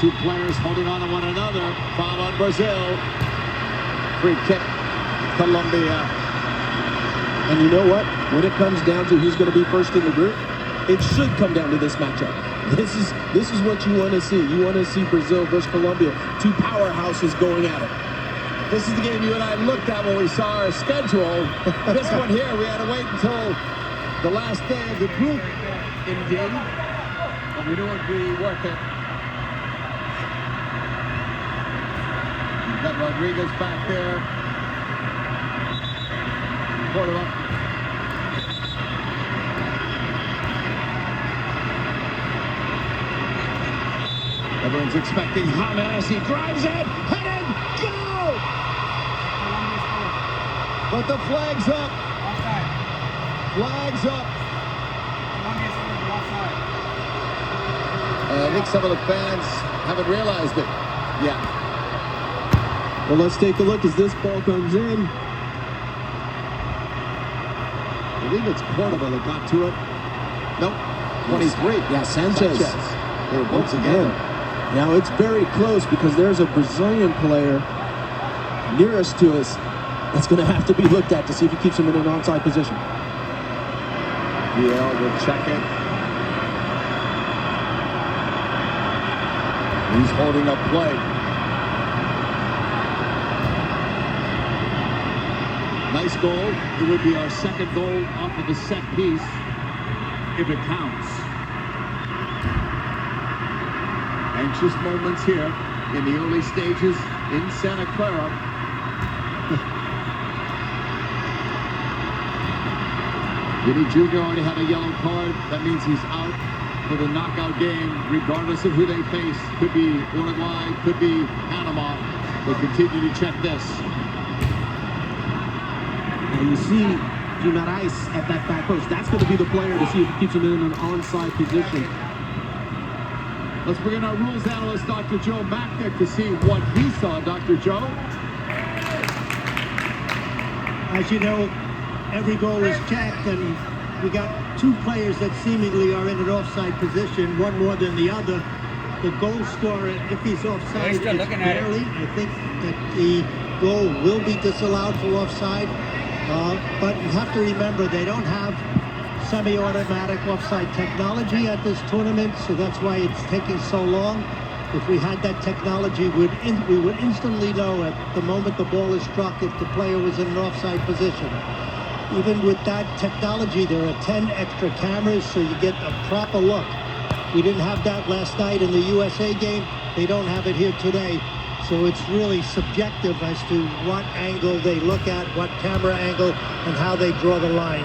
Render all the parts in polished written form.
Two players holding on to one another. Foul on Brazil. Free kick, Colombia. And you know what? When it comes down to who's going to be first in the group, it should come down to this matchup. This is what you want to see. You want to see Brazil versus Colombia, two powerhouses going at it. This is the game you and I looked at when we saw our schedule. This one here, we had to wait until the last day of the group. Indeed. But we knew it'd be worth it. You've got Rodriguez back there. Córdoba. Everyone's expecting James. He drives it. Headed. Go! But the flag's up. Offside. Flag's up. Columbia scored the offside. I think some of the fans haven't realized it. Yeah. Well, let's take a look as this ball comes in. I believe it's Córdoba that got to it. Nope. 23. Yeah, Sanchez. They were both together. Now it's very close because there's a Brazilian player nearest to us that's going to have to be looked at to see if he keeps him in an onside position. Yeah, we'll check it. He's holding up play. Nice goal. It would be our second goal off of the set piece if it counts. Anxious moments here in the early stages in Santa Clara. Vinny Jr. already had a yellow card. That means he's out for the knockout game, regardless of who they face. Could be Uruguay, could be Panama. They continue to check this. And you see Guimarães at that back post. That's going to be the player to see if he keeps him in an onside position. Let's bring in our rules analyst, Dr. Joe Macknick, to see what he saw. Dr. Joe? As you know, every goal is checked, and we got two players that seemingly are in an offside position, one more than the other. The goal scorer, if he's offside, He's still it's looking at it. barely. I think that the goal will be disallowed for offside. But you have to remember, they don't have semi-automatic offside technology at this tournament, so that's why it's taking so long. If we had that technology, we would instantly know at the moment the ball is struck if the player was in an offside position. Even with that technology, there are 10 extra cameras, so you get a proper look. We didn't have that last night in the USA game. They don't have it here today. So it's really subjective as to what angle they look at, what camera angle, and how they draw the line.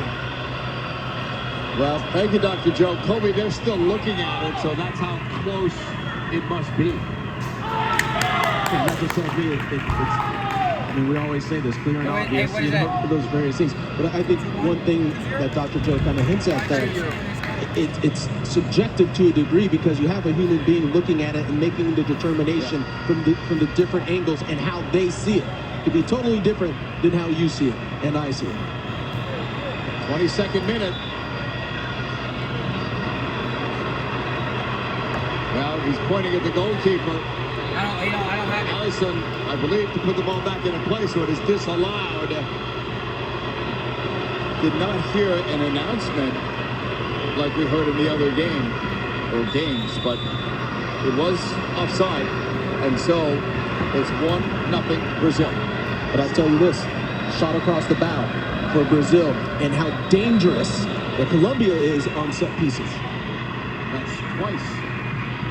Well, thank you, Dr. Joe. Kobe, they're still looking at it, so that's how close it must be. Like I said, I mean, we always say this, clear and Hey, obvious, what is you know, that? for those various things. But I think one thing that Dr. Joe kind of hints at there, it's subjective to a degree because you have a human being looking at it and making the determination from the different angles and how they see it. It could be totally different than how you see it and I see it. 22nd minute. Well, he's pointing at the goalkeeper. I don't have it. Allison, I believe, to put the ball back into play, so it is disallowed. Did not hear an announcement like we heard in the other game, or games, but it was offside, and so it's 1-0 Brazil. But I'll tell you this, shot across the bow for Brazil and how dangerous that Colombia is on set pieces. That's twice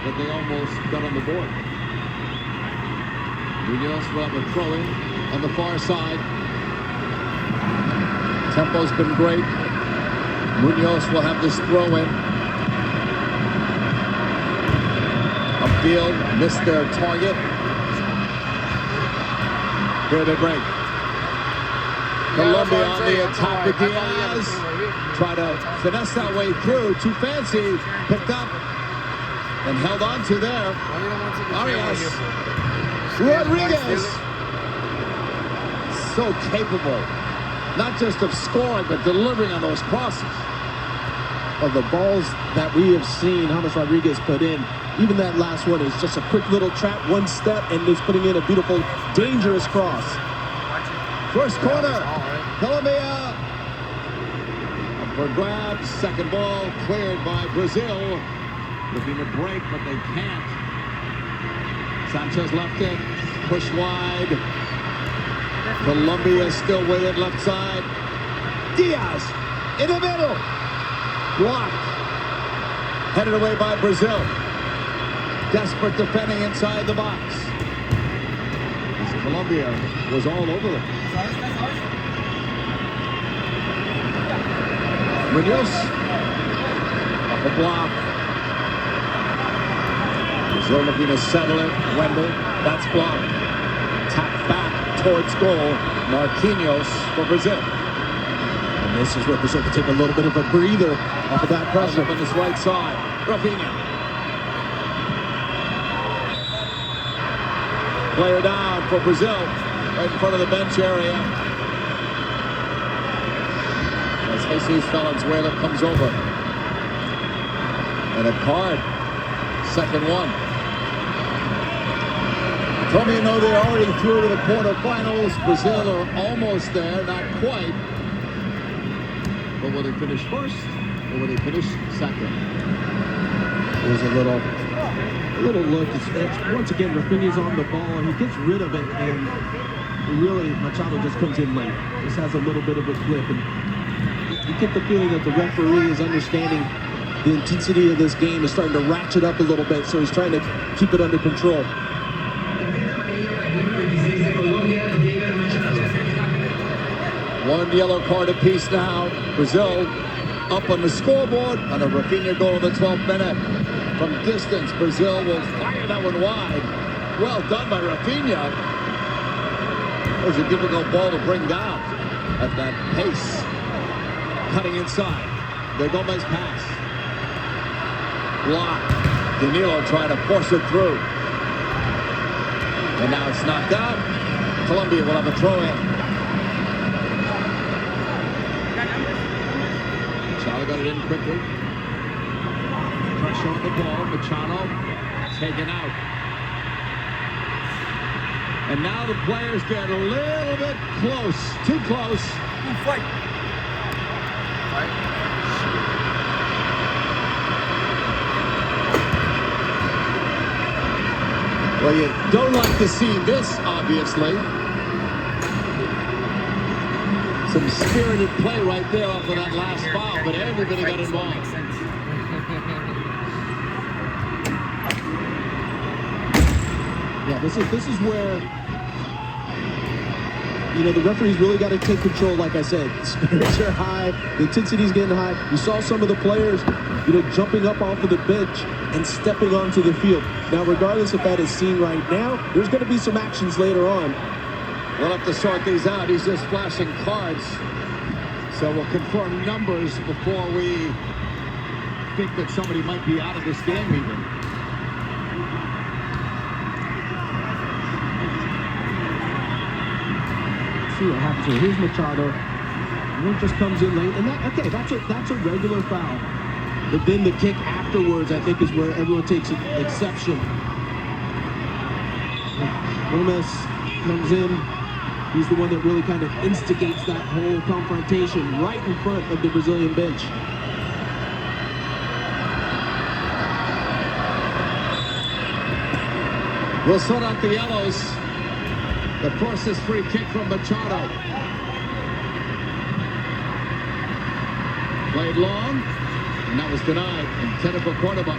that they almost got on the board. Munoz will have a throw-in on the far side. Tempo's been great. Munoz will have this throw-in. Upfield, missed their target. Here they break. Colombia on the attack with Diaz. Try to finesse that way through. Too fancy. Picked up and held on to there. Arias. Rodriguez. So capable. Not just of scoring, but delivering on those crosses. of the balls that we have seen James Rodriguez put in. Even that last one is just a quick little trap, one step, and is putting in a beautiful, dangerous cross. First corner, Colombia. Up for grabs, second ball cleared by Brazil. Looking to break, but they can't. Sanchez left it, push wide. Colombia still with it, left side. Diaz in the middle. Blocked. Headed away by Brazil. Desperate defending inside the box. As Colombia was all over it. Munoz. Up a block. Brazil looking to settle it. Wendell. That's blocked. Tap back towards goal. Marquinhos for Brazil. And this is where Brazil can take a little bit of a breather off of that pressure. Up on this right side. Rafinha. Player down for Brazil. Right in front of the bench area. As Jesus Valenzuela comes over. And a card. Second one. Colombia know they're already through to the quarterfinals. Brazil are almost there, not quite. But will they finish first, or will they finish second? There's a little look. It's once again, Rafinha's on the ball, and he gets rid of it, and really, Machado just comes in late. Just has a little bit of a flip, and you get the feeling that the referee is understanding the intensity of this game, is starting to ratchet up a little bit, so he's trying to keep it under control. One yellow card apiece now. Brazil up on the scoreboard on a Rafinha goal in the 12th minute. From distance, Brazil will fire that one wide. Well done by Rafinha. It was a difficult ball to bring down at that pace. Cutting inside. The Gomez pass. Blocked. Danilo trying to force it through. And now it's knocked out. Colombia will have a throw-in. Machado got it in quickly. Pressure on the ball. Machado taken out. And now the players get a little bit close. Too close. Fight. Well, you don't like to see this, obviously. Some spirited play right there off of that last foul, but everybody got involved. Yeah, this is where, you know, the referee's really got to take control. Like I said, spirits are high, the intensity's getting high. You saw some of the players, you know, jumping up off of the bench and stepping onto the field. Now, regardless if that is seen right now, there's going to be some actions later on. We'll have to sort these out. He's just flashing cards. So we'll confirm numbers before we think that somebody might be out of this game even. Let's see what happens here. Here's Machado. One just comes in late. And that's a regular foul. But then the kick afterwards, I think, is where everyone takes exception. Gomez comes in. He's the one that really kind of instigates that whole confrontation right in front of the Brazilian bench. We'll sort out the yellows. The process free kick from Machado. Played long, and that was denied. Intended for Cordoba.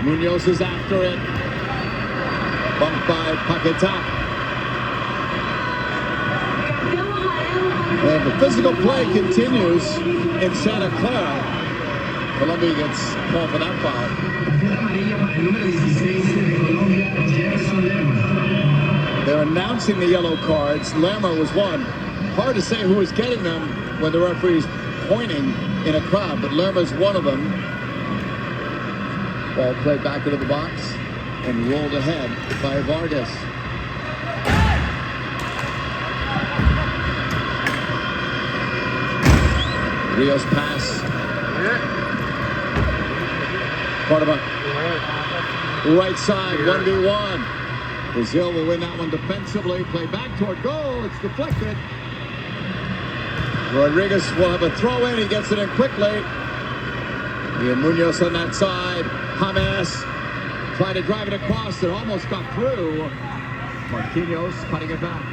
Munoz is after it. Bumped by Paquetá. And the physical play continues in Santa Clara. Colombia gets called for that foul. They're announcing the yellow cards. Lerma was one. Hard to say who is getting them when the referee's pointing in a crowd, but Lerma's one of them. Ball played back into the box and rolled ahead by Vargas. Rios pass. Quarterback. Right side, 1v1. Brazil will win that one defensively. Play back toward goal. It's deflected. Rodriguez will have a throw in. He gets it in quickly. Ian Munoz on that side. James trying to drive it across. It almost got through. Marquinhos cutting it back.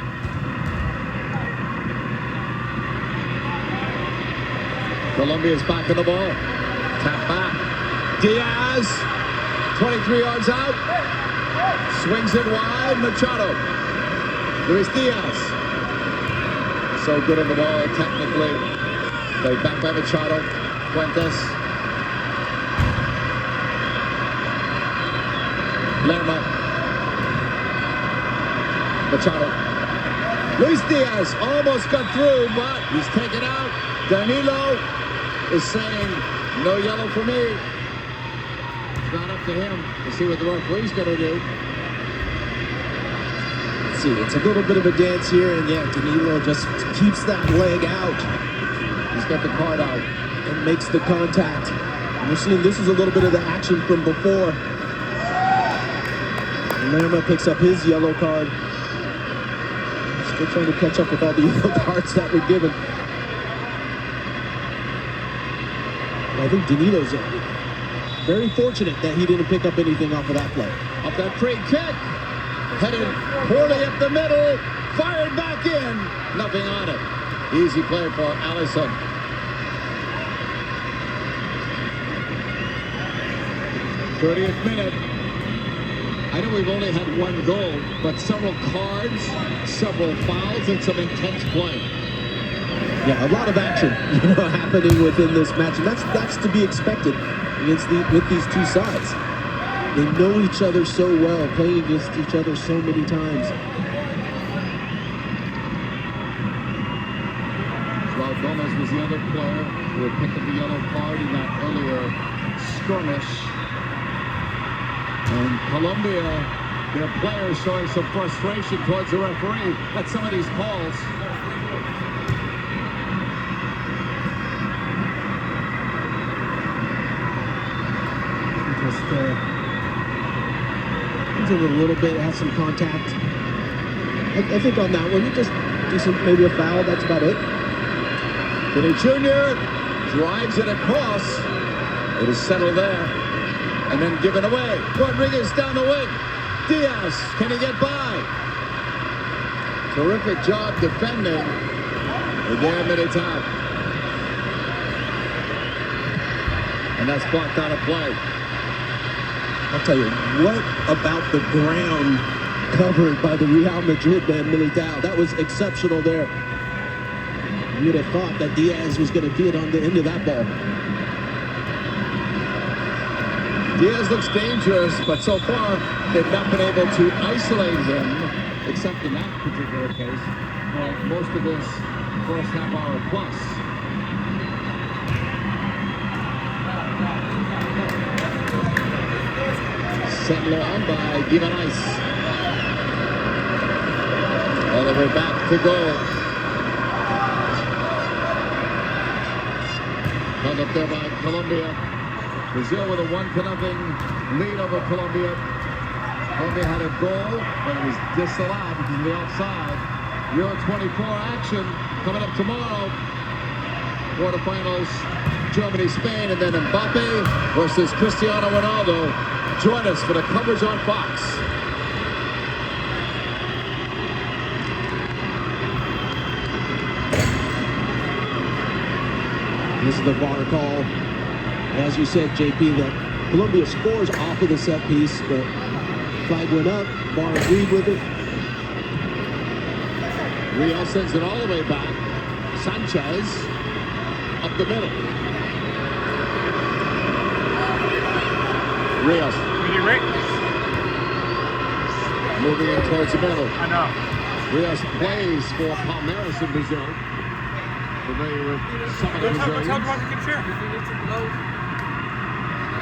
Colombia's back in the ball. Tap back. Diaz, 23 yards out. Swings it wide. Machado. Luis Diaz. So good on the ball technically. Played back by Machado. Fuentes. Lerma. Machado. Luis Diaz almost got through, but he's taken out. Danilo is saying, no yellow for me. It's not up to him to see what the referee's going to do. Let's see, it's a little bit of a dance here, and yeah, Danilo just keeps that leg out. He's got the card out. And makes the contact. And we're seeing this is a little bit of the action from before. Lerma picks up his yellow card. Still trying to catch up with all the yellow cards that were given. I think Danilo's very fortunate that he didn't pick up anything off of that play. Up that free kick. Headed poorly up the middle. Fired back in. Nothing on it. Easy play for Allison. '30th minute. I know we've only had one goal, but several cards, several fouls, and some intense play. Yeah, a lot of action, happening within this match, and that's to be expected with these two sides. They know each other so well, playing against each other so many times. Well, Gomez was the other player who had picked up the yellow card in that earlier skirmish. And Colombia, their players showing some frustration towards the referee at some of these calls. Just a little bit, has some contact. I think on that one, you just do some, maybe a foul, that's about it. Vinny Jr. drives it across. It is settled there. And then given away. Rodriguez down the wing. Diaz, can he get by? Terrific job defending. Again, Militao. And that's blocked out of play. I'll tell you, what about the ground covered by the Real Madrid man, Militao? That was exceptional there. You would have thought that Diaz was going to get on the end of that ball. Diaz looks dangerous, but so far they've not been able to isolate him, except in that particular case, for most of this first half hour plus. Sent long by Gimenez. All the way back to goal. Held up there by Colombia. Brazil with a 1-0 lead over Colombia. Colombia had a goal, but it was disallowed because of the offside. Euro 24 action coming up tomorrow. Quarterfinals, Germany, Spain, and then Mbappe versus Cristiano Ronaldo. Join us for the coverage on Fox. This is the VAR call. As you said, JP, that Colombia scores off of the set piece, but flag went up, VAR agreed with it. Real sends it all the way back. Sanchez up the middle. Rios. Moving in towards the middle. I know. Rios plays for Palmeiras in Brazil. Familiar with some of the Brazilians.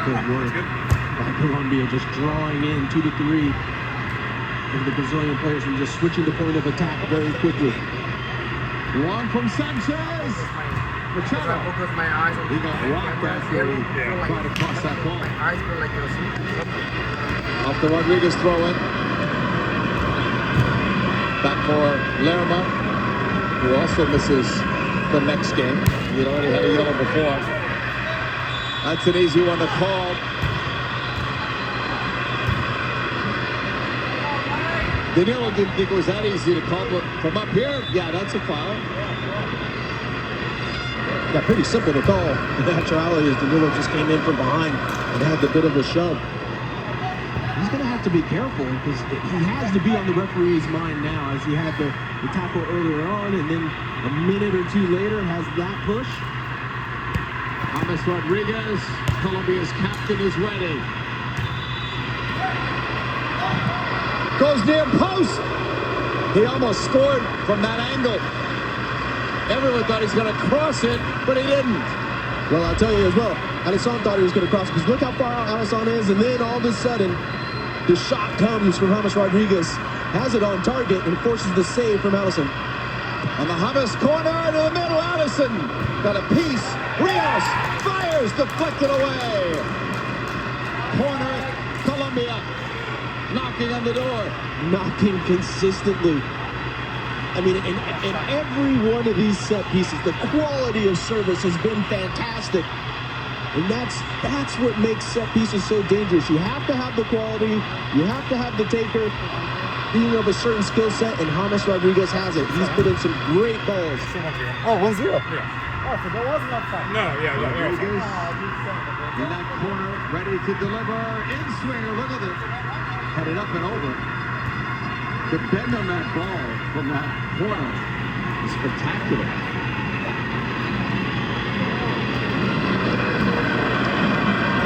Good work by Colombia, just drawing in 2 to 3 of the Brazilian players and just switching the point of attack very quickly. Long from Sanchez. If I focus my eyes on He got rocked after he tried to cross that ball. my eyes feel like they're sleeping something. Off the Rodriguez throw in. Back for Lerma, who also misses the next game. He already had a yellow before. That's an easy one to call. Danilo didn't think it was that easy to call, but from up here, yeah, that's a foul. Yeah, pretty simple to call. The actuality is Danilo just came in from behind and had the bit of a shove. He's going to have to be careful because he has to be on the referee's mind now, as he had the tackle earlier on, and then a minute or two later has that push. James Rodriguez, Colombia's captain, is ready. Goes near post. He almost scored from that angle. Everyone thought he's going to cross it, but he didn't. Well, I'll tell you as well, Alisson thought he was going to cross because look how far out Alisson is, and then all of a sudden, the shot comes from James Rodriguez, has it on target, and forces the save from Alisson. On the James corner to the middle, Alisson got a piece. Rios fires, deflected away. Corner, Colombia, knocking on the door. Knocking consistently. I mean, in every one of these set pieces, the quality of service has been fantastic. And that's what makes set pieces so dangerous. You have to have the quality, you have to have the taker, being of a certain skill set, and James Rodriguez has it. He's put in some great balls. Oh, 1-0. Yeah. Oh, so that wasn't offside. No, yeah. Rodriguez in that corner, ready to deliver. In swinger, look at it. Headed up and over. The bend on that ball from that corner is spectacular.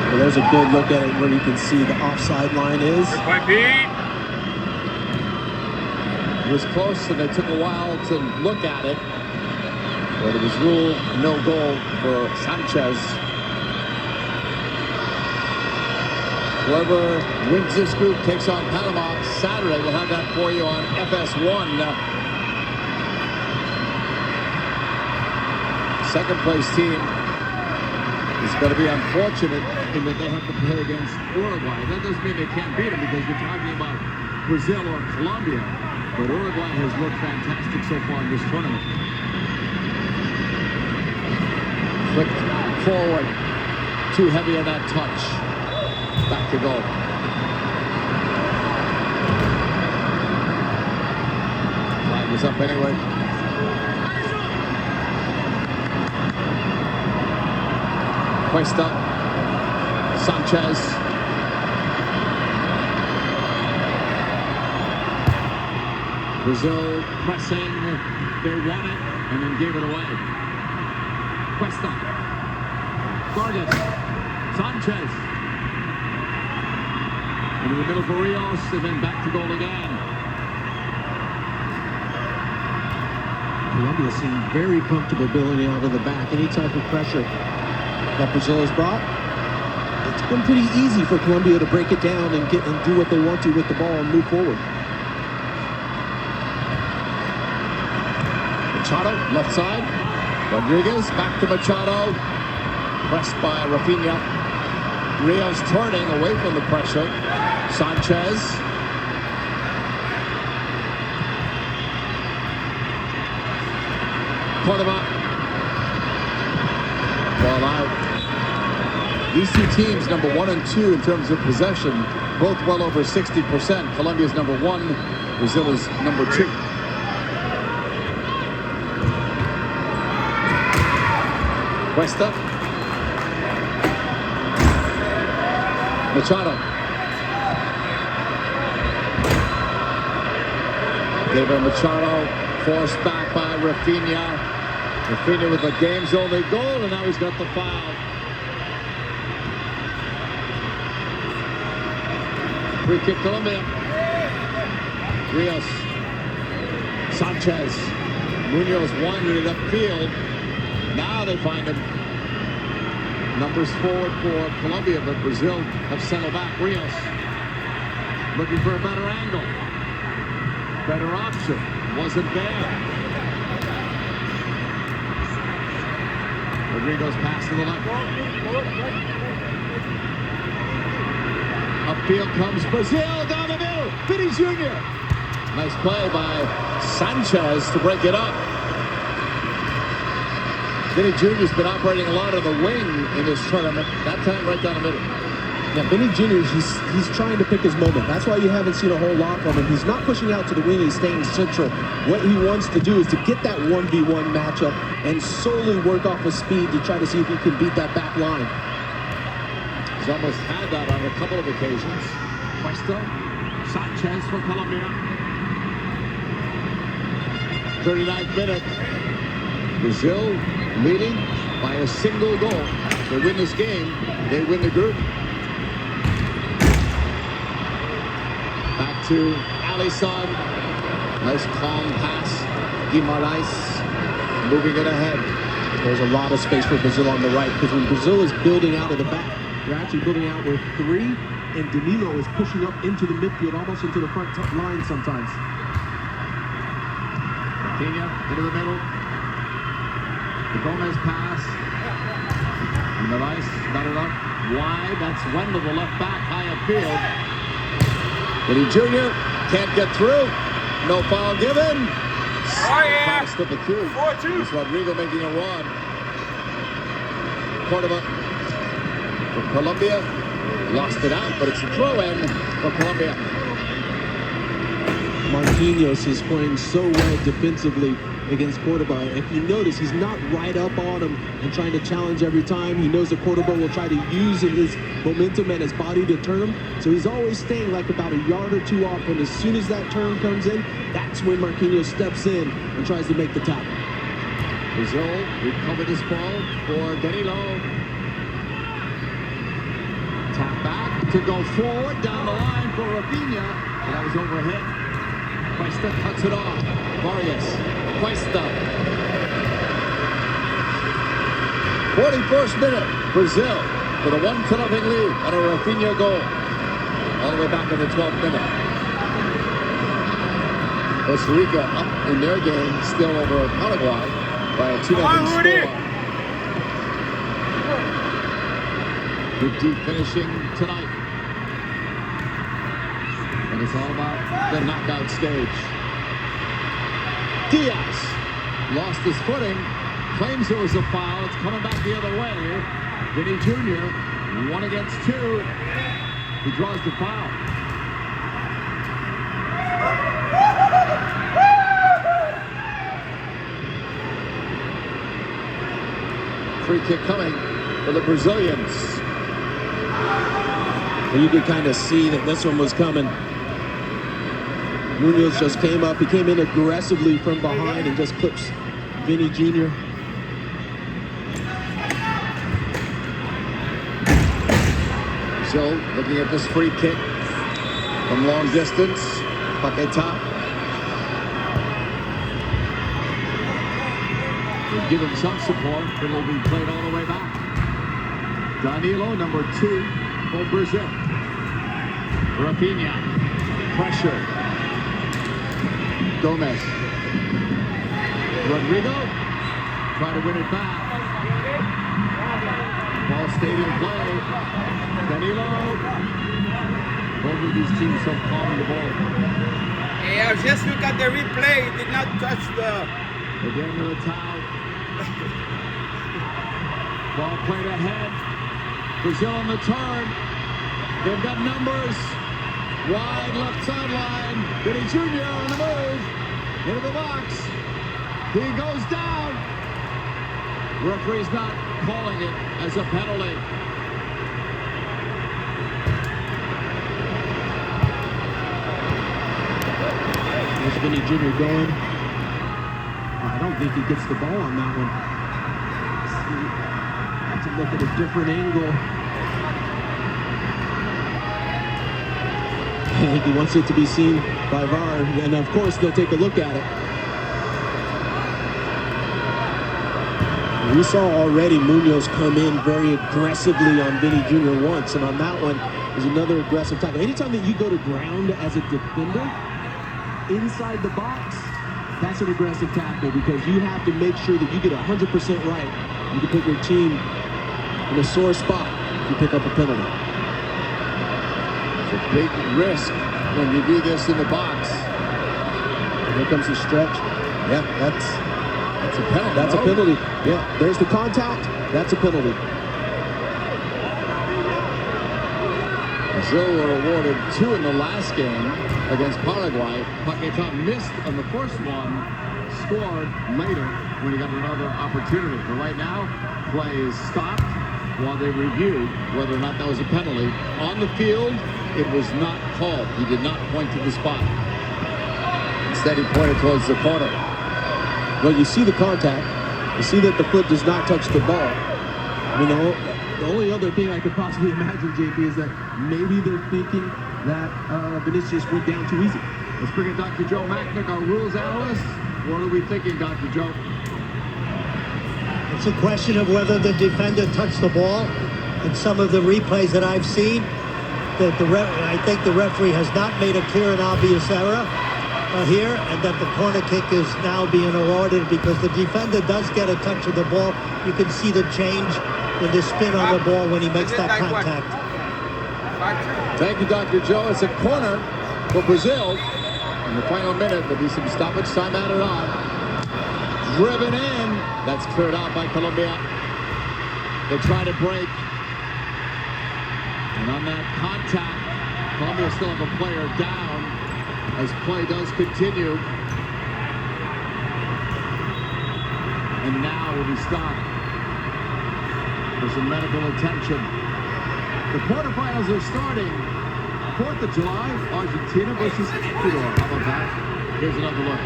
Well, there's a good look at it where you can see the offside line is. Good play, Pete. It was close and it took a while to look at it. But it was ruled no goal for Sanchez. Whoever wins this group takes on Panama Saturday. We'll have that for you on FS1. Second place team is going to be unfortunate in that they have to play against Uruguay. That doesn't mean they can't beat them because we're talking about Brazil or Colombia. But Uruguay has looked fantastic so far in this tournament. Flicked forward. Too heavy on that touch. Back to goal. Flag was up anyway. Cuesta. Sanchez. Brazil pressing. They won it and then gave it away. Cuesta. Vargas. Sanchez. Into the middle for Rios, and then back to goal again. Colombia seemed very comfortable building out of the back. Any type of pressure that Brazil has brought, it's been pretty easy for Colombia to break it down and do what they want to with the ball and move forward. Machado, left side. Rodriguez, back to Machado. Pressed by Rafinha. Rios turning away from the pressure. Sanchez. Córdoba. Ball out. These two teams, number 1 and 2 in terms of possession, both well over 60%. Colombia's number 1, Brazil is number 2. Cuesta. Machado. David Machado forced back by Rafinha. Rafinha with the game's only goal, and now he's got the foul. Free kick Colombia. Rios. Sanchez. Munoz wandered it upfield. Now they find him. Numbers forward for Colombia, but Brazil have settled back. Rios looking for a better angle. Better option. Wasn't there. Rodrigo's pass to the left. Upfield comes Brazil, down the middle. Vinny Jr. Nice play by Sanchez to break it up. Vinny Jr.'s been operating a lot on the wing in this tournament. That time right down the middle. Yeah, Vinny Jr., he's trying to pick his moment. That's why you haven't seen a whole lot from him. He's not pushing out to the wing. He's staying central. What he wants to do is to get that 1v1 matchup and solely work off of speed to try to see if he can beat that back line. He's almost had that on a couple of occasions. Cuesta, Sanchez for Colombia. 39th minute. Brazil leading by a single goal. They win this game, they win the group. Back to Alisson. Nice calm pass. Guimarães moving it ahead. There's a lot of space for Brazil on the right, because when Brazil is building out of the back, they're actually building out with three, and Danilo is pushing up into the midfield, almost into the front line sometimes. Kenya into the middle. The Gomez pass. Guimarães got it up wide. That's Wendell, the left back, high upfield. Vinny Jr. can't get through. No foul given. Pass to the cube. 4-2. It's Rodrigo making a run. Cordoba from Colombia. Lost it out, but it's a throw-in for Colombia. Marquinhos is playing so well defensively against Cordoba. If you notice, he's not right up on him and trying to challenge every time. He knows that Cordoba will try to use his momentum and his body to turn him. So he's always staying like about a yard or two off. And as soon as that turn comes in, that's when Marquinhos steps in and tries to make the tackle. Brazil recovered this ball for Danilo. Tap back to go forward down the line for Rafinha. And that was overhit. Cuesta cuts it off. Vargas. Cuesta. 41st minute. Brazil with a 1-0 lead on a Rafinha goal. All the way back in the 12th minute. Costa Rica up in their game, still over Paraguay by a 2-0 score. Good deep finishing tonight. And it's all about the knockout stage. Diaz lost his footing, claims it was a foul. It's coming back the other way. Vinny Jr., 1 against 2. He draws the foul. Free kick coming for the Brazilians. And you could kind of see that this one was coming. Munoz just came up. He came in aggressively from behind and just clips Vinny Jr. So, looking at this free kick from long distance. Paqueta. Will give him some support, but it'll be played all the way back. Danilo, number 2 for Brazil. Rafinha. Pressure. Gomez. Rodrigo. Try to win it back. Ball stayed in play. Danilo. Both of these teams so calm in the ball. Yeah, just look at the replay. He did not touch the... Again to the towel. Ball played ahead. Brazil on the turn. They've got numbers. Wide left sideline. Vinny Jr. on the move. Into the box. He goes down. Referee's not calling it as a penalty. There's Vinny Jr. going. I don't think he gets the ball on that one. Have to look at a different angle. I think he wants it to be seen by VAR, and of course they'll take a look at it. We saw already Munoz come in very aggressively on Vinny Jr. once, and on that one is another aggressive tackle. Anytime that you go to ground as a defender, inside the box, that's an aggressive tackle because you have to make sure that you get 100% right You can put your team in a sore spot if you pick up a penalty. It's a big risk when you do this in the box. Here comes the stretch. Yeah, that's a penalty. That's a penalty. Yeah, there's the contact. That's a penalty. Brazil were awarded 2 in the last game against Paraguay. Paquetá missed on the first one, scored later when he got another opportunity. But right now, play is stopped while they review whether or not that was a penalty. On the field, it was not called. He did not point to the spot. Instead, he pointed towards the corner. Well, you see the contact. You see that the foot does not touch the ball. I mean, the only other thing I could possibly imagine, JP, is that maybe they're thinking that Vinicius went down too easy. Let's bring in Dr. Joe Macknick, our rules analyst. What are we thinking, Dr. Joe? It's a question of whether the defender touched the ball. In some of the replays that I've seen, I think the referee has not made a clear and obvious error here, and that the corner kick is now being awarded because the defender does get a touch of the ball. You can see the change in the spin on the ball when he makes that contact. Thank you, Dr. Joe. It's a corner for Brazil. In the final minute, there'll be some stoppage time added on. Driven in. That's cleared out by Colombia. They try to break. And on that contact, Colombia still have a player down as play does continue. And now will be stopped for some medical attention. The quarterfinals are starting. 4th of July, Argentina versus Ecuador. How about that? Here's another look.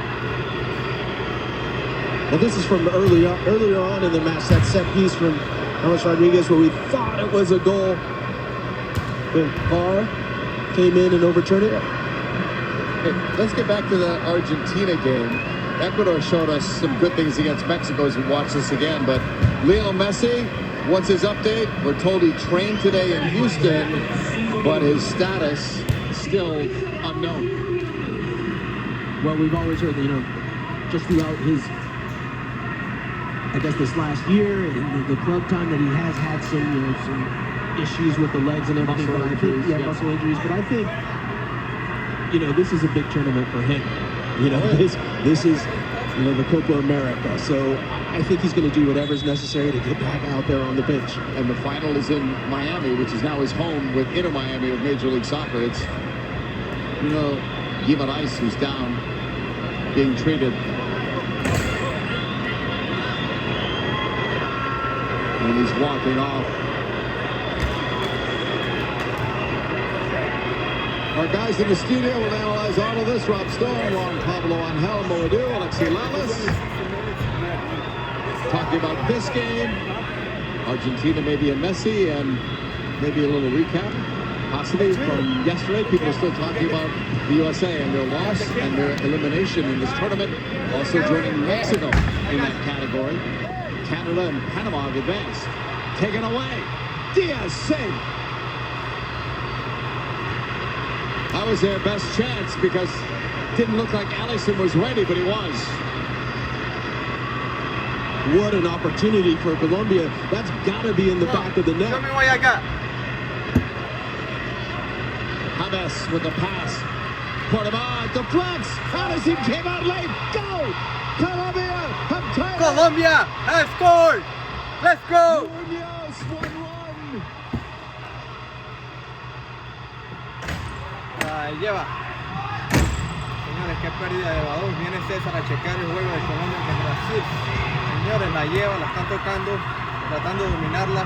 Well, this is from earlier on in the match, that set piece from James Rodriguez where we thought it was a goal. But VAR came in and overturned it. Hey, let's get back to the Argentina game. Ecuador showed us some good things against Mexico as we watch this again, but Lionel Messi, what's his update? We're told he trained today in Houston, but his status is still unknown. Well, we've always heard that, just throughout his, I guess, this last year and the club time that he has had some issues with the legs and everything. Muscle injuries. But I think, this is a big tournament for him. This is, the Copa America. So I think he's going to do whatever's necessary to get back out there on the pitch. And the final is in Miami, which is now his home with Inter Miami of Major League Soccer. It's, Guimaraes who's down, being treated. And he's walking off. Our guys in the studio will analyze all of this. Rob Stone, Juan Pablo Angel, Moedu, Alexi Lalas. Talking about this game. Argentina maybe and Messi, and maybe a little recap. Possibly from yesterday. People are still talking about the USA and their loss and their elimination in this tournament. Also joining Mexico in that category. Canada and Panama have advanced. Taken away. Diaz saved. That was their best chance because it didn't look like Alisson was ready, but he was. What an opportunity for Colombia. That's got to be in the back of the net. Show me what I got. James with the pass. Portama deflects. Alisson came out late. Go! Colombia have tied. Colombia has scored. Let's go. Munoz 1-1. Lleva. Señores, qué pérdida de balón. Viene César a checar el juego de Colombia ante Brasil. Señores, la lleva, la están tocando, tratando de dominarla.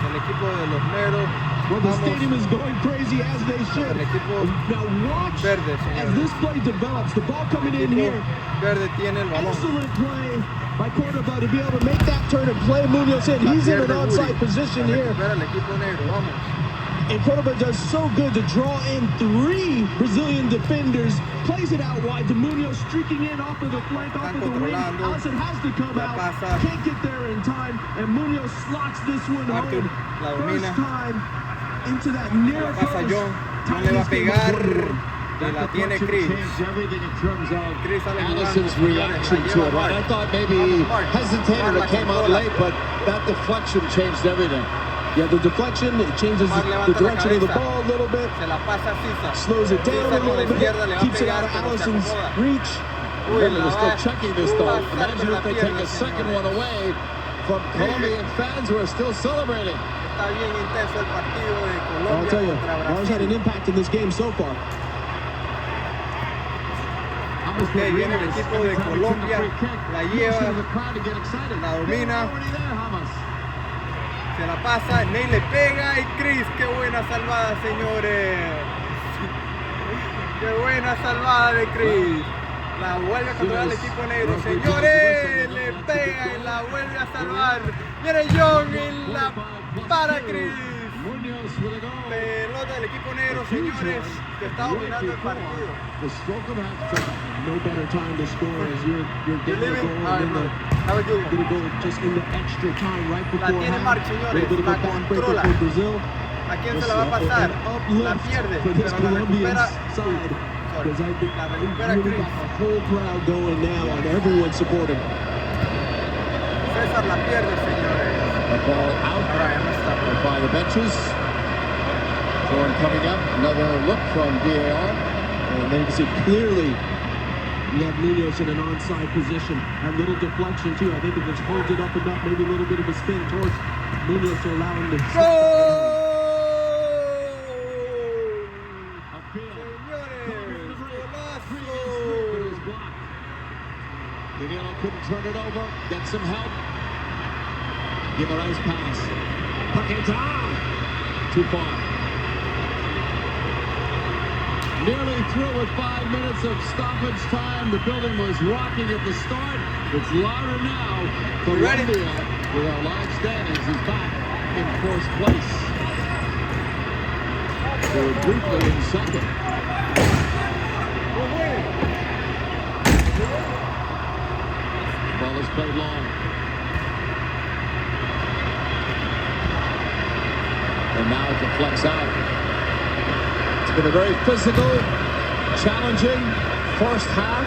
El equipo de los negros. Well, the stadium is going crazy as they should. El equipo now watch verde, as this play develops. The ball coming in here. Verde tiene el balón. Excellent play by Cordoba to be able to make that turn and play Munoz in. He's in an onside position here. El equipo negro, vamos. And Cordoba does so good to draw in 3 Brazilian defenders. Plays it out wide to Munoz, streaking in off of the flank, off of the wing. Alisson has to come out. Can't get there in time. And Munoz slots this one home. First time into that near post. John le va a pegar. Y la tiene Chris. Everything in terms of Chris sale Allison's jugando, reaction señores, to la it. lleva Right? I thought maybe he hesitated or came out late, but that deflection changed everything. Yeah, the deflection, it changes the direction of the ball a little bit, Se la pasa a Sisa. slows it down Sisa a con la little izquierda le bit, va a keeps it pegar, out of pero se Allison's acomoda. reach. Uy, Remember, la they're still va checking this though. pasar Imagine con la if they take pierna, a second señores. one away from Colombian fans who are still celebrating. Está bien intenso el partido de I'll Colombia tell you, contra Mars had an Brasil. impact in this game so far. Ok, viene el equipo de Colombia, la lleva, la domina, se la pasa, Ney le pega y Chris, qué buena salvada, señores. Qué buena salvada de Chris. La vuelve a controlar el equipo negro, señores, le pega y la vuelve a salvar. Viene John y la para Chris. Pelota del equipo negro, señores, que está dominando el partido. The stroke of halftime, no better time to score as you're getting a leaving? goal All right, and then have a good one. get a goal just in the extra time right La before tiene half. Mark, A señores, little bit of la a backbreaker controla. for Brazil. ¿A quién se la va a pasar? An La uplift pierde, for this pero la Colombian recupera. side. Because I think La we recupera really Chris. got the whole crowd going now and everyone supporting. César la pierde, señores. The ball out All right, I'm gonna stop. by the benches. Thorne coming up. Another look from VAR. And then you can see clearly you have Munoz in an onside position. A little deflection too. I think if it holds it up enough, maybe a little bit of a spin towards Munoz to allow him to. ¡Gol! Appeal. Señores, golazo. Danilo couldn't turn it over. Get some help. Give a nice pass. Paquetá. Too far. Nearly through with 5 minutes of stoppage time. The building was rocking at the start. It's louder now. Ready? Colombia, with our live standings, is back in fourth place. They were briefly in second. Ball is played long. And now it deflects out. It's been a very physical, challenging first half.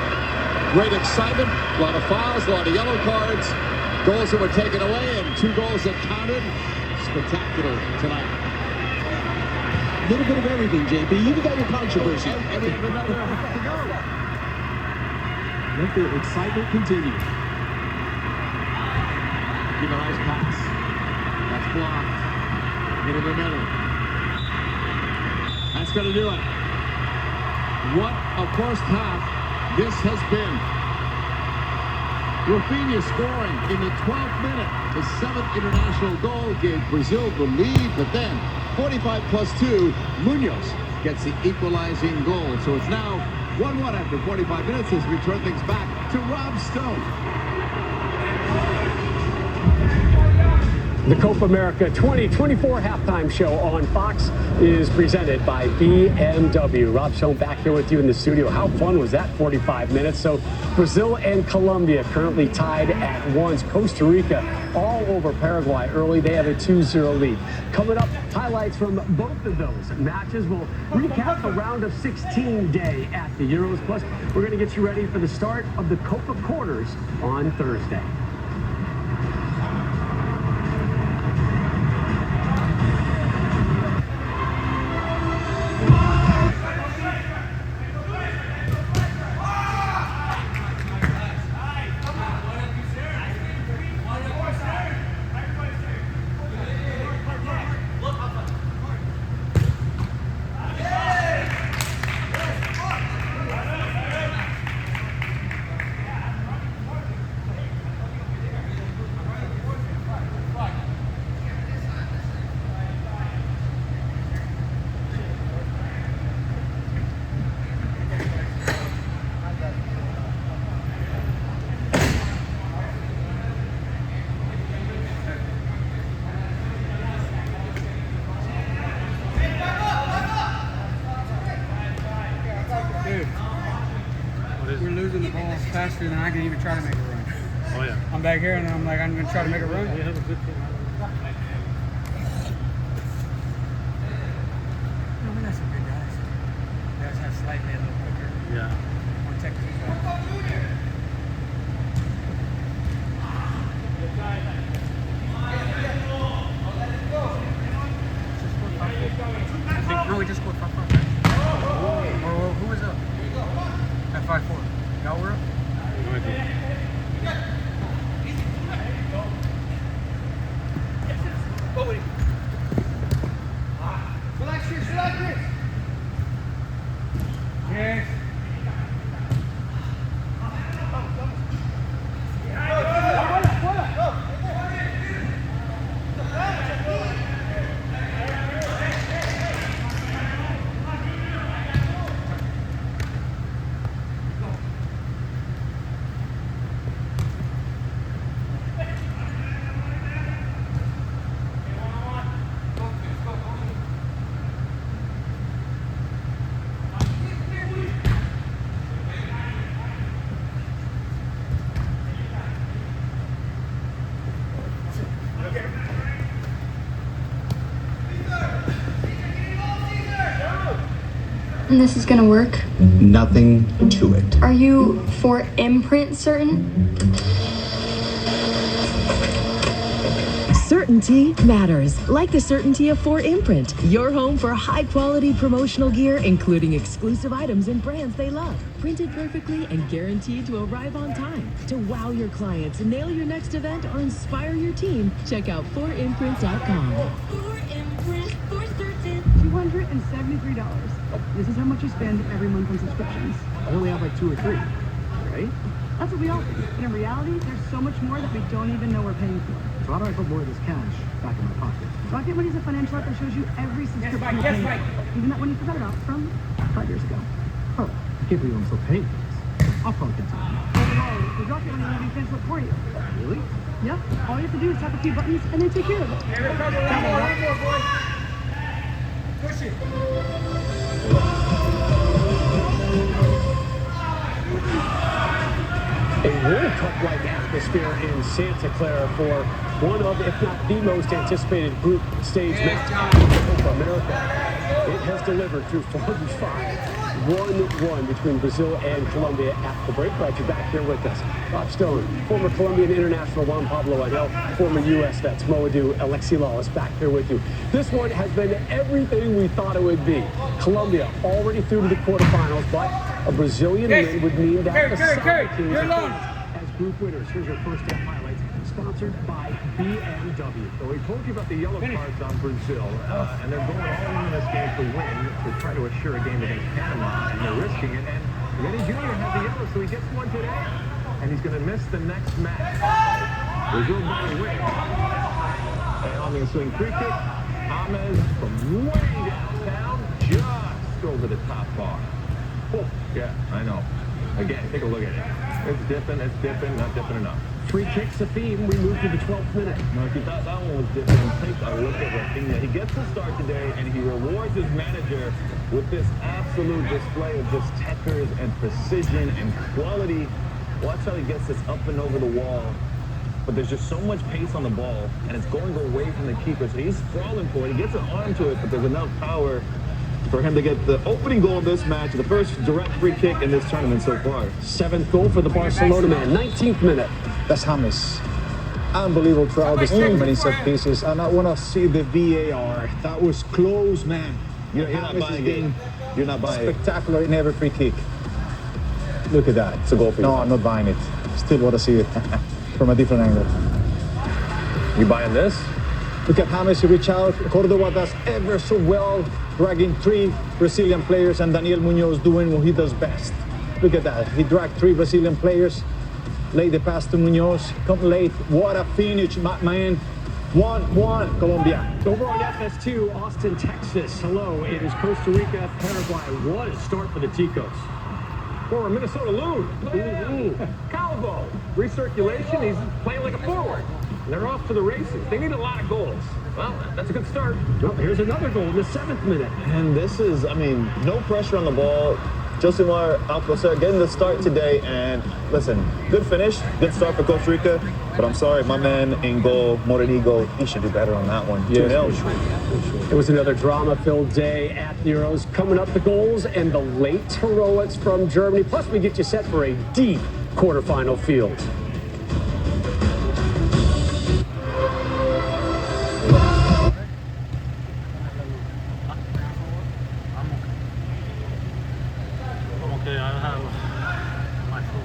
Great excitement, a lot of fouls, a lot of yellow cards, goals that were taken away, and 2 goals that counted. Spectacular tonight. A little bit of everything, JP. You even got your controversy. And we have another half to go. Let the excitement continue. Give a nice pass. That's blocked. Into the middle. That's going to do it. What a first half this has been. Rafinha scoring in the 12th minute. His 7th international goal gave Brazil the lead, but then 45+2, Munoz gets the equalizing goal. So it's now 1-1 after 45 minutes as we turn things back to Rob Stone. The Copa America 2024 halftime show on Fox is presented by BMW. Rob Stone back here with you in the studio. How fun was that 45 minutes? So Brazil and Colombia currently tied at 1. Costa Rica all over Paraguay early. They have a 2-0 lead. Coming up, highlights from both of those matches. We'll recap the round of 16 day at the Euros. Plus, we're going to get you ready for the start of the Copa Quarters on Thursday. We're losing the ball faster than I can even try to make a run. Oh yeah. I'm back here and I'm like, I'm going to try to make a run. We have a good team. I mean, that's some good guys. They just have slightly a little Y'all were up? No idea. Relax, Chris. Relax, Chris. Yes. And this is gonna work? Nothing to it. Are you for imprint certain? Certainty matters, like the certainty of 4imprint, your home for high-quality promotional gear, including exclusive items and brands they love. Printed perfectly and guaranteed to arrive on time. To wow your clients, nail your next event, or inspire your team, check out 4imprint.com. 4imprint, for certain. $273. This is how much you spend every month on subscriptions. I only have like 2 or 3, right? That's what we all think. But in reality, there's so much more that we don't even know we're paying for. So how do I put more of this cash back in my pocket? Rocket Money is a financial app that shows you every subscription you're paying for, even that one you forgot about from 5 years ago. Oh, I can't believe I'm still paying for this. I'll probably continue. Overall, with Rocket Money, we cancel it for you. Really? Yep. All you have to do is tap a few buttons and they take care of it. Push it. A World Cup-like atmosphere in Santa Clara for one of, if not the most anticipated group stage match in Copa America. It has delivered through 45, 1-1 between Brazil and Colombia at the break. Glad you're back here with us. Bob Stone, former Colombian international Juan Pablo Angel, former U.S. vets Mo Adu, Alexi Lawless back here with you. This one has been everything we thought it would be. Colombia already through to the quarterfinals, but a Brazilian win would mean that the Soccer Kings as group winners. Here's your first half highlights, sponsored by BMW. So we told you about the yellow cards on Brazil, and they're going all in this game to win, to try to assure a game against Panama, and they're risking it. And Rennie Jr. has the yellow, so he gets one today, and he's going to miss the next match. Brazil going to win. And on the ensuing free kick, James from way downtown, just over the top bar. Oh, yeah, I know. Again, take a look at it. It's dipping, not dipping enough. Free kicks a theme. We move to the 12th minute. Now, if you thought that one was different, take a look at Rafinha. He gets the start today, and he rewards his manager with this absolute display of just techers and precision and quality. Watch how he gets this up and over the wall. But there's just so much pace on the ball, and it's going away from the keeper. So he's sprawling for it. He gets an arm to it, but there's enough power for him to get the opening goal of this match, the first direct free kick in this tournament so far. 7th goal for the Barcelona man, 19th minute. That's James. Unbelievable throughout the so many set pieces. And I want to see the VAR. That was close, man. You're not buying it. You're not buying it. Spectacular in every free kick. Look at that. It's a goal for you. No, I'm not buying it. Still want to see it from a different angle. You buying this? Look at James reach out. Cordova does ever so well, dragging 3 Brazilian players, and Daniel Munoz doing what he does best. Look at that. He dragged 3 Brazilian players, laid the pass to Munoz, come late. What a finish, man. 1-1, Colombia. Over on FS2, Austin, Texas. Hello, it is Costa Rica, Paraguay. What a start for the Ticos. Former Minnesota Loon. Calvo. Recirculation, he's playing like a forward. And they're off to the races. They need a lot of goals. Well, that's a good start. Oh, here's another goal in the 7th minute. And this is, no pressure on the ball. Josimar Alcocer getting the start today, and listen, good finish, good start for Costa Rica, but I'm sorry, my man in goal, Morenigo, he should do better on that one. Yes, for sure. It was another drama-filled day at the Euros. Coming up, the goals and the late heroics from Germany. Plus, we get you set for a deep quarterfinal field. Okay, I have my phone.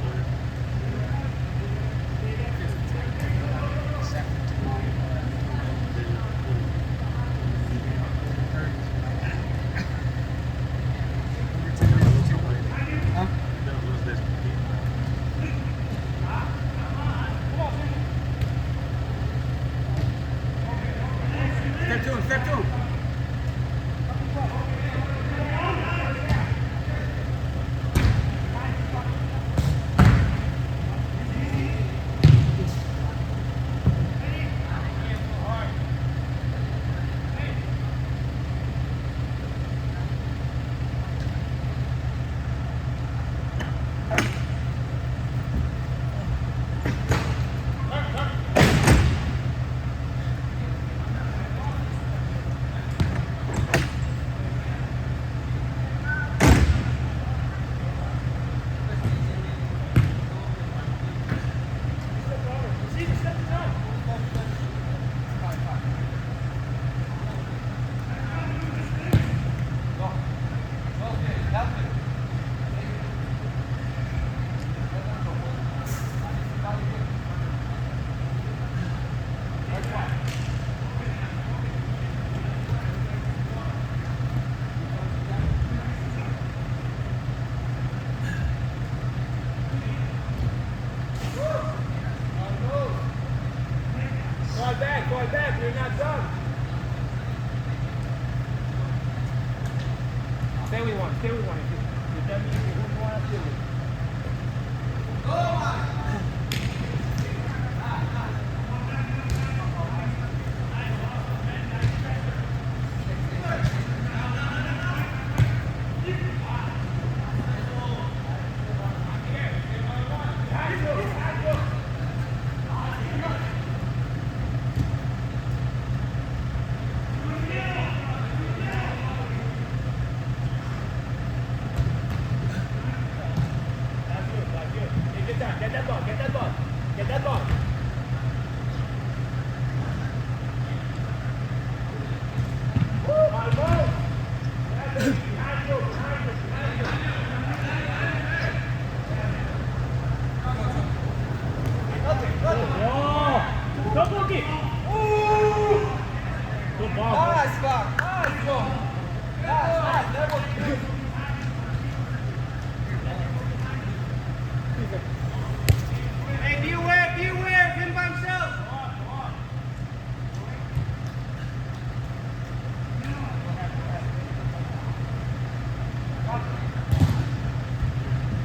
Hey, be aware, him by himself.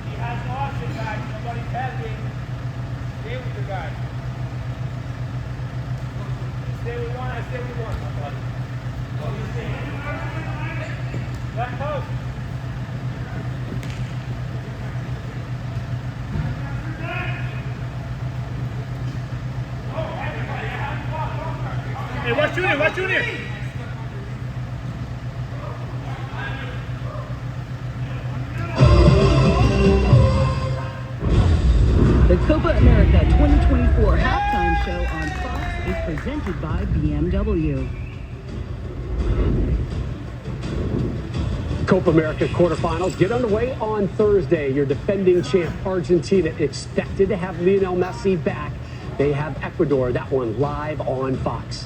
He has no option, guys. Somebody's heavy. Stay with the guy. Stay with one, I stay with one, my buddy. Left post. Hey, watch Junior, watch Junior! The Copa America 2024 halftime show on Fox is presented by BMW. Copa America quarterfinals get underway on Thursday. Your defending champ Argentina expected to have Lionel Messi back. They have Ecuador, that one live on Fox.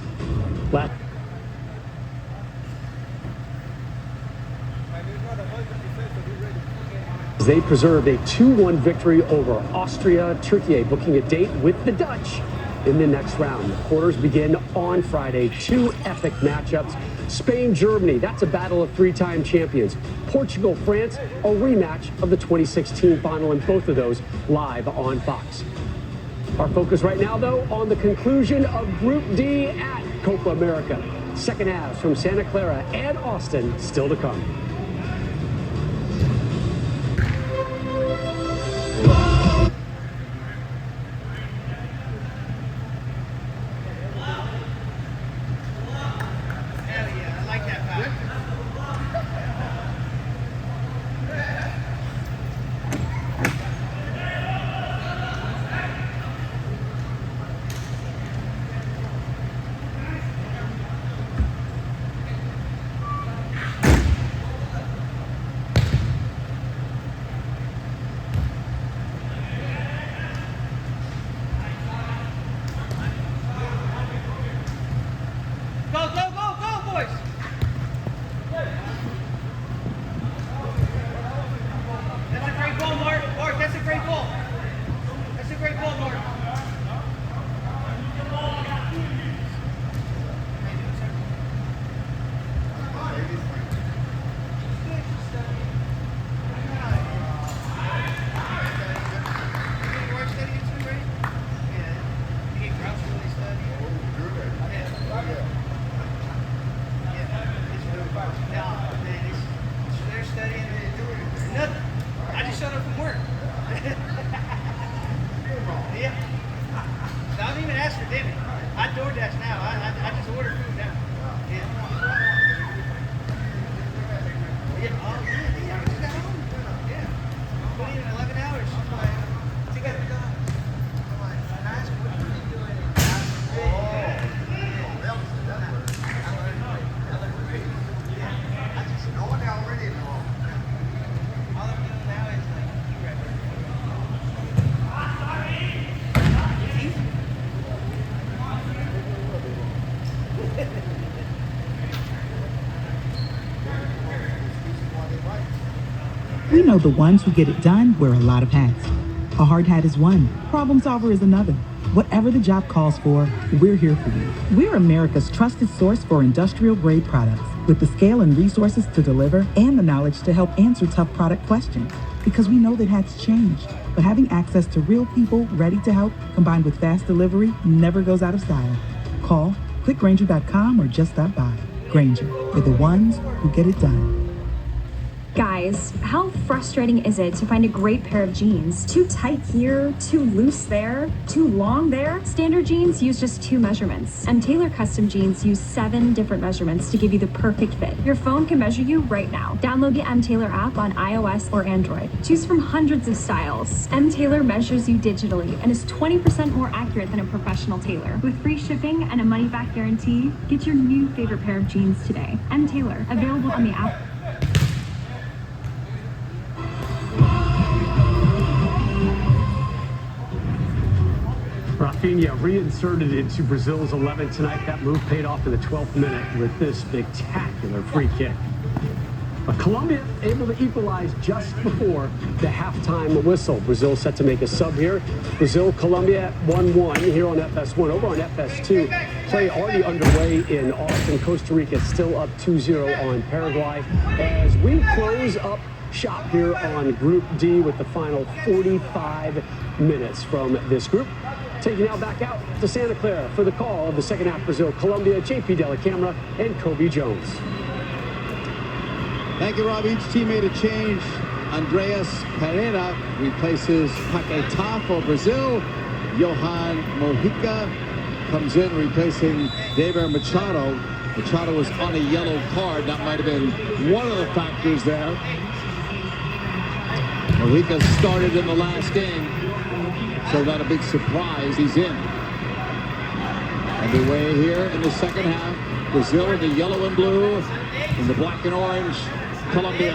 They preserved a 2-1 victory over Austria. Turkey booking a date with the Dutch in the next round. The quarters begin on Friday. 2 epic matchups. Spain, Germany, that's a battle of 3-time champions. Portugal, France, a rematch of the 2016 final, and both of those live on Fox. Our focus right now, though, on the conclusion of Group D at Copa America. Second halves from Santa Clara and Austin still to come. We know the ones who get it done wear a lot of hats. A hard hat is one, problem solver is another. Whatever the job calls for, we're here for you. We're America's trusted source for industrial-grade products, with the scale and resources to deliver and the knowledge to help answer tough product questions. Because we know that hats change, but having access to real people ready to help, combined with fast delivery, never goes out of style. Call, click Grainger.com, or just stop by. Grainger, for the ones who get it done. Guys, how frustrating is it to find a great pair of jeans? Too tight here, too loose there, too long there? Standard jeans use just 2 measurements, and Tailor Custom Jeans use 7 different measurements to give you the perfect fit. Your phone can measure you right now. Download the M-Tailor app on iOS or Android. Choose from hundreds of styles. M-Tailor measures you digitally and is 20% more accurate than a professional tailor. With free shipping and a money-back guarantee, get your new favorite pair of jeans today. M-Tailor, available on the app. Rafinha reinserted into Brazil's 11 tonight. That move paid off in the 12th minute with this spectacular free kick. But Colombia able to equalize just before the halftime whistle. Brazil set to make a sub here. Brazil-Colombia at 1-1 here on FS1. Over on FS2, play already underway in Austin. Costa Rica still up 2-0 on Paraguay. As we close up shop here on Group D with the final 45 minutes from this group. Taking now back out to Santa Clara for the call of the second half. Brazil-Colombia, JP Della Camera and Kobe Jones. Thank you, Rob. Each team made a change. Andreas Pereira replaces Paquetá for Brazil. Johan Mojica comes in replacing David Machado. Machado was on a yellow card. That might have been one of the factors there. Mojica started in the last game, so not a big surprise. He's in. Underway here in the second half. Brazil in the yellow and blue, in the black and orange. Colombia,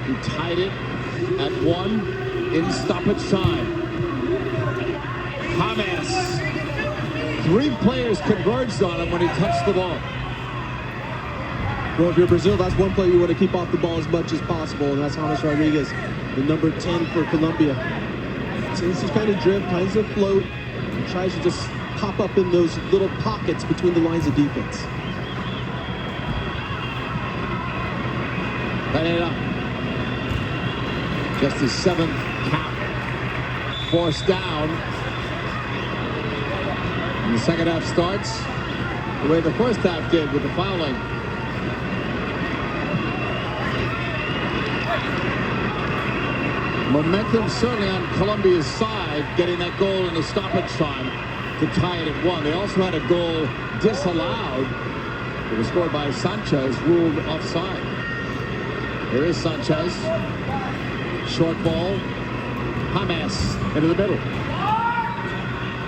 who tied it at 1 in stoppage time. James. 3 players converged on him when he touched the ball. Well, if you're Brazil, that's one player you want to keep off the ball as much as possible, and that's James Rodriguez, the number 10 for Colombia. So this is kind of drift, tries to float, and tries to just pop up in those little pockets between the lines of defense. Pereira, just his 7th cap, forced down. And the second half starts the way the first half did with the fouling. Momentum certainly on Colombia's side, getting that goal in the stoppage time to tie it at 1. They also had a goal disallowed. It was scored by Sanchez, ruled offside. Here is Sanchez. Short ball. James into the middle.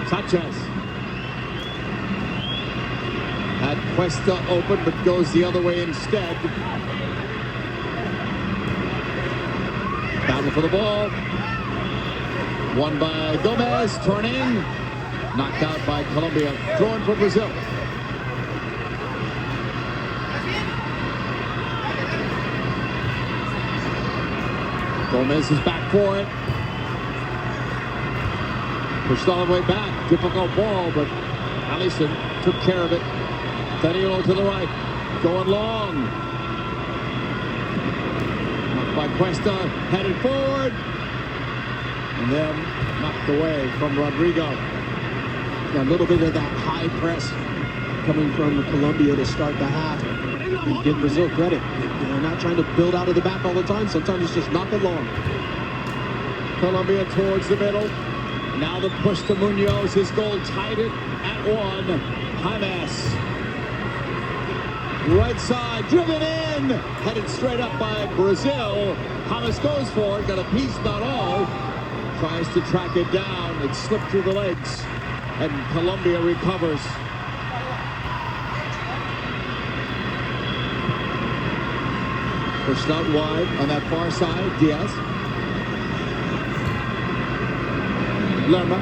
Sanchez. Had Cuesta open, but goes the other way instead. Battle for the ball. Won by Gomez. Turning. Knocked out by Colombia. Throwing for Brazil. Gomez is back for it. Pushed all the way back. Difficult ball, but Allison took care of it. Danilo to the right. Going long. Knocked by Cuesta. Headed forward. And then knocked away from Rodrigo. Yeah, a little bit of that high press coming from Colombia to start the half. And give Brazil credit. They're not trying to build out of the back all the time. Sometimes it's just knock it long. Colombia towards the middle. Now the push to Munoz. His goal tied it at 1. James. Right side, driven in. Headed straight up by Brazil. James goes for it. Got a piece, not all. Tries to track it down. It slipped through the legs. And Colombia recovers. Pushed out wide on that far side. Diaz. Lerma.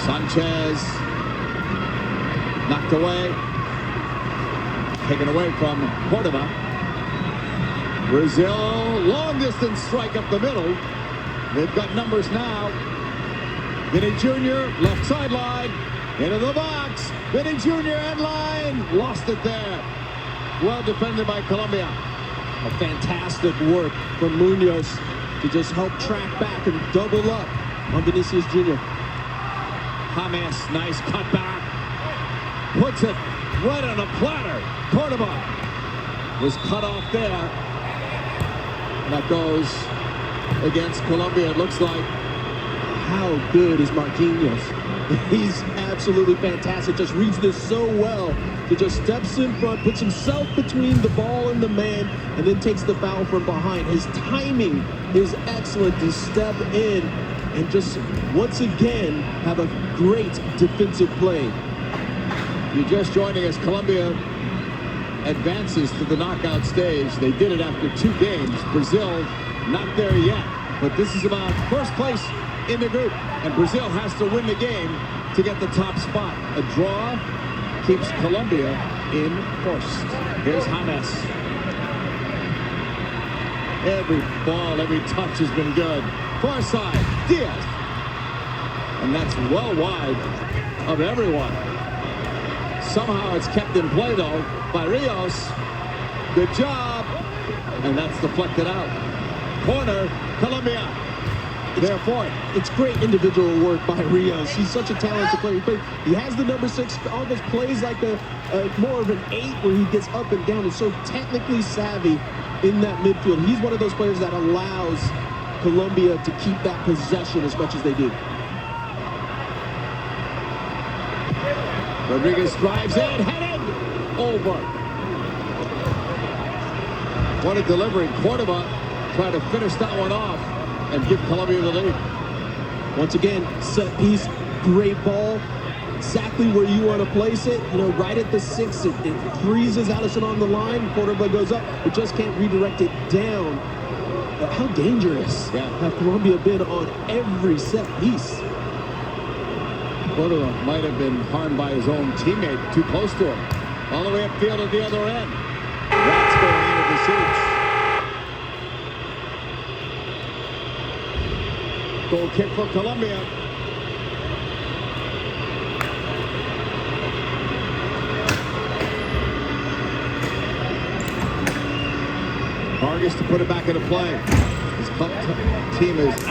Sanchez. Knocked away. Taken away from Cordova. Brazil. Long distance strike up the middle. They've got numbers now. Vinny Jr., left sideline, into the box. Vinny Jr. end line, lost it there. Well defended by Colombia. A fantastic work from Munoz to just help track back and double up on Vinicius Jr. James, nice cutback. Puts it right on a platter. Cordoba was cut off there. And that goes against Colombia, it looks like. How good is Marquinhos? He's absolutely fantastic. Just reads this so well. He just steps in front, puts himself between the ball and the man, and then takes the foul from behind. His timing is excellent to step in and just once again have a great defensive play. You're just joining us. Colombia advances to the knockout stage. They did it after 2 games. Brazil not there yet, but this is about first place in the group, and Brazil has to win the game to get the top spot. A draw keeps Colombia in first. Here's James. Every ball, every touch has been good. Far side, Diaz. And that's well wide of everyone. Somehow it's kept in play though by Rios. Good job. And that's deflected out. Corner, Colombia. Therefore, it's great individual work by Rios. He's such a talented player. He has the number 6, almost plays like a more of an 8 where he gets up and down. He's so technically savvy in that midfield. He's one of those players that allows Colombia to keep that possession as much as they do. Rodriguez drives in, headed over. What a delivery. Cordoba tried to finish that one off and give Colombia the lead. Once again, set piece, great ball, exactly where you want to place it. You know, right at the 6, it freezes Allison on the line. Cordoba goes up, but just can't redirect it down. How dangerous have Colombia been on every set piece? Cordoba might have been harmed by his own teammate, too close to him. All the way upfield at the other end. That's going into the seats. Goal kick for Colombia. Vargas to put it back into play. His team is